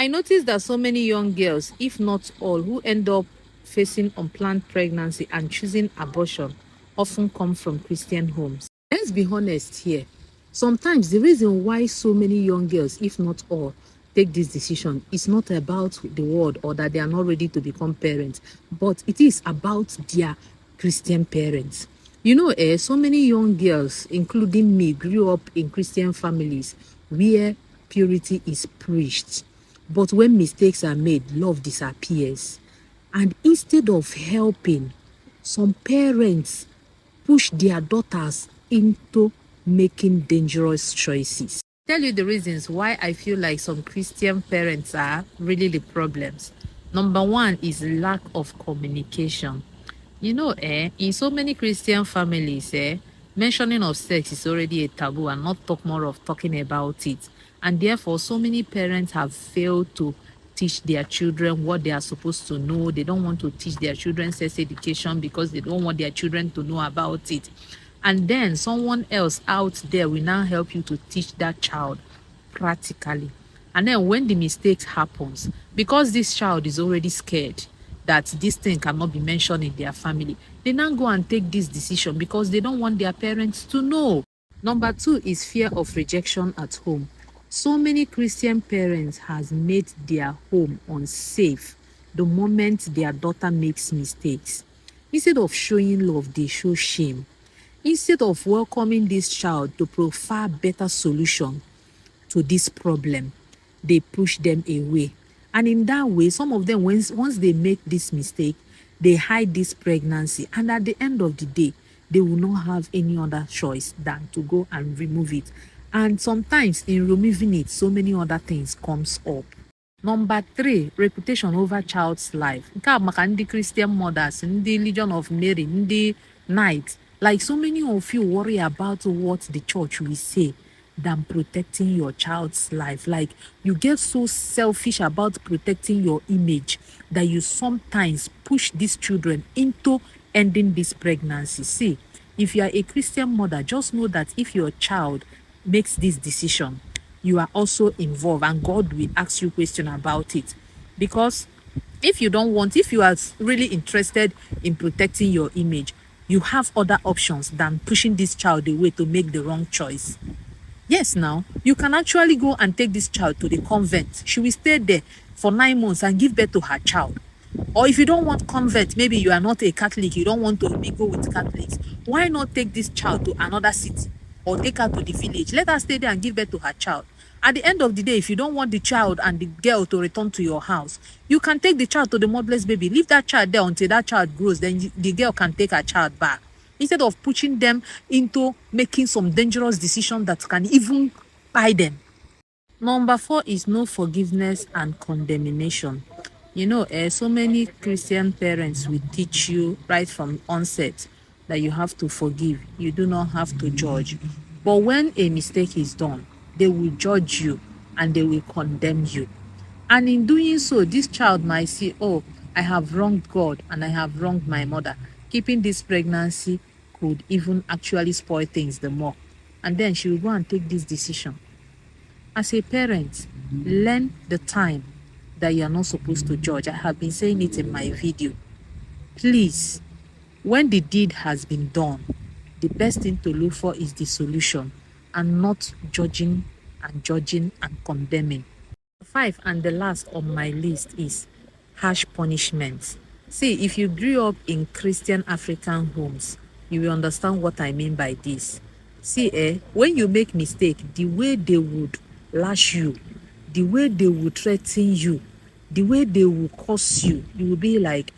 I noticed that so many young girls, if not all, who end up facing unplanned pregnancy and choosing abortion often come from Christian homes. Let's be honest here. Sometimes the reason why so many young girls, if not all, take this decision is not about the world or that they are not ready to become parents, but it is about their Christian parents. So many young girls, including me, grew up in Christian families where purity is preached. But when mistakes are made, love disappears. And instead of helping, some parents push their daughters into making dangerous choices. Tell you the reasons why I feel like some Christian parents are really the problems. Number one is lack of communication. In so many Christian families, mentioning of sex is already a taboo and not talk more of talking about it. And therefore, so many parents have failed to teach their children what they are supposed to know. They don't want to teach their children sex education because they don't want their children to know about it. And then someone else out there will now help you to teach that child practically. And then when the mistake happens, because this child is already scared that this thing cannot be mentioned in their family, they now go and take this decision because they don't want their parents to know. Number two is fear of rejection at home. So many Christian parents has made their home unsafe the moment their daughter makes mistakes. Instead of showing love, they show shame. Instead of welcoming this child to provide better solution to this problem, they push them away. And in that way, some of them, once they make this mistake, they hide this pregnancy. And at the end of the day, they will not have any other choice than to go and remove it. And sometimes in removing it, so many other things comes up. Number three, reputation over child's life. Nke a maka ndị Christian mothers, ndị Legion of Mary, ndị Knights. Like so many of you worry about what the church will say than protecting your child's life. Like you get so selfish about protecting your image that you sometimes push these children into ending this pregnancy. See, if you are a Christian mother, just know that if your child makes this decision, you are also involved and God will ask you question about it. Because if you are really interested in protecting your image, you have other options than pushing this child away to make the wrong choice. Yes, now, you can actually go and take this child to the convent. She will stay there for 9 months and give birth to her child. Or if you don't want convent, maybe you are not a Catholic, you don't want to mingle with Catholics, why not take this child to another city or take her to the village? Let her stay there and give birth to her child. At the end of the day, if you don't want the child and the girl to return to your house, you can take the child to the motherless baby. Leave that child there until that child grows. Then the girl can take her child back. Instead of pushing them into making some dangerous decisions that can even buy them. Number four is no forgiveness and condemnation. So many Christian parents will teach you right from onset that you have to forgive. You do not have to judge. But when a mistake is done, they will judge you and they will condemn you. And in doing so, this child might say, oh, I have wronged God and I have wronged my mother. Keeping this pregnancy could even actually spoil things the more. And then she will go and take this decision. As a parent, learn the time that you are not supposed to judge. I have been saying it in my video. Please, when the deed has been done, the best thing to look for is the solution and not judging and condemning. 5 and the last on my list is harsh punishments. See, if you grew up in Christian African homes, you will understand what I mean by this. See, when you make mistake, the way they would lash you, the way they would threaten you, the way they will curse you, you will be like,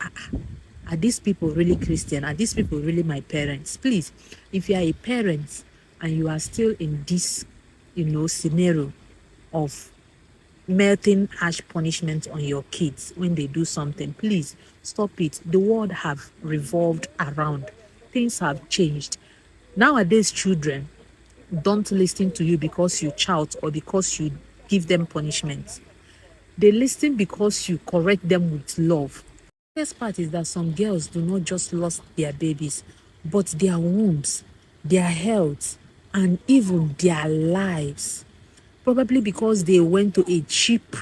are these people really Christian? Are these people really my parents? Please, if you are a parent and you are still in this, scenario of melting harsh punishment on your kids when they do something, please stop it. The world have revolved around. Things have changed. Nowadays, children don't listen to you because you shout or because you give them punishment. They listen because you correct them with love. The best part is that some girls do not just lose their babies, but their wombs, their health, and even their lives. Probably because they went to a cheap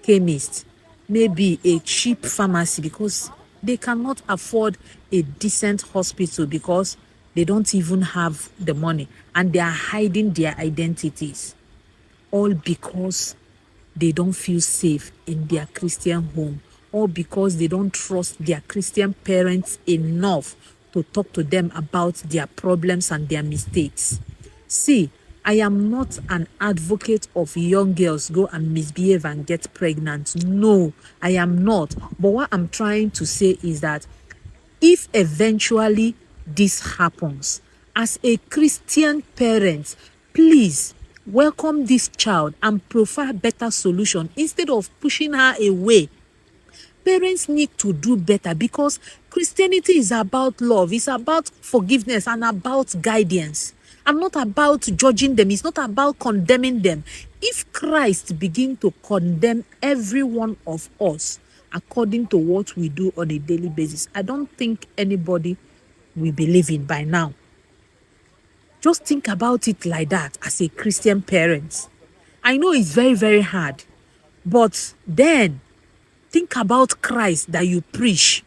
chemist, maybe a cheap pharmacy, because they cannot afford a decent hospital because they don't even have the money, and they are hiding their identities, all because they don't feel safe in their Christian home, or because they don't trust their Christian parents enough to talk to them about their problems and their mistakes. See, I am not an advocate of young girls go and misbehave and get pregnant. No, I am not. But what I'm trying to say is that if eventually this happens, as a Christian parent, please welcome this child and provide better solution instead of pushing her away. Parents need to do better, because Christianity is about love, it's about forgiveness, and about guidance, and not about judging them. It's not about condemning them. If Christ begin to condemn every one of us according to what we do on a daily basis, I don't think anybody will believe it by now. Just think about it like that as a Christian parent. I know it's very, very hard, but then think about Christ that you preach.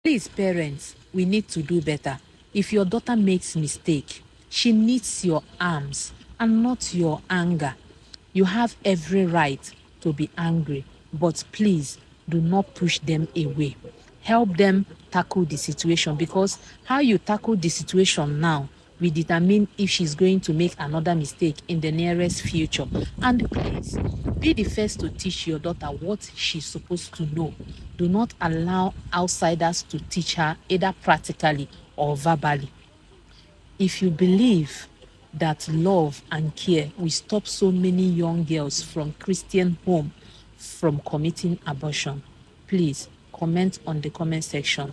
Please, parents, we need to do better. If your daughter makes mistake, she needs your arms and not your anger. You have every right to be angry, but please do not push them away. Help them tackle the situation, because how you tackle the situation now will determine if she's going to make another mistake in the nearest future. And please, be the first to teach your daughter what she's supposed to know. Do not allow outsiders to teach her, either practically or verbally. If you believe that love and care will stop so many young girls from Christian home from committing abortion, please comment on the comment section.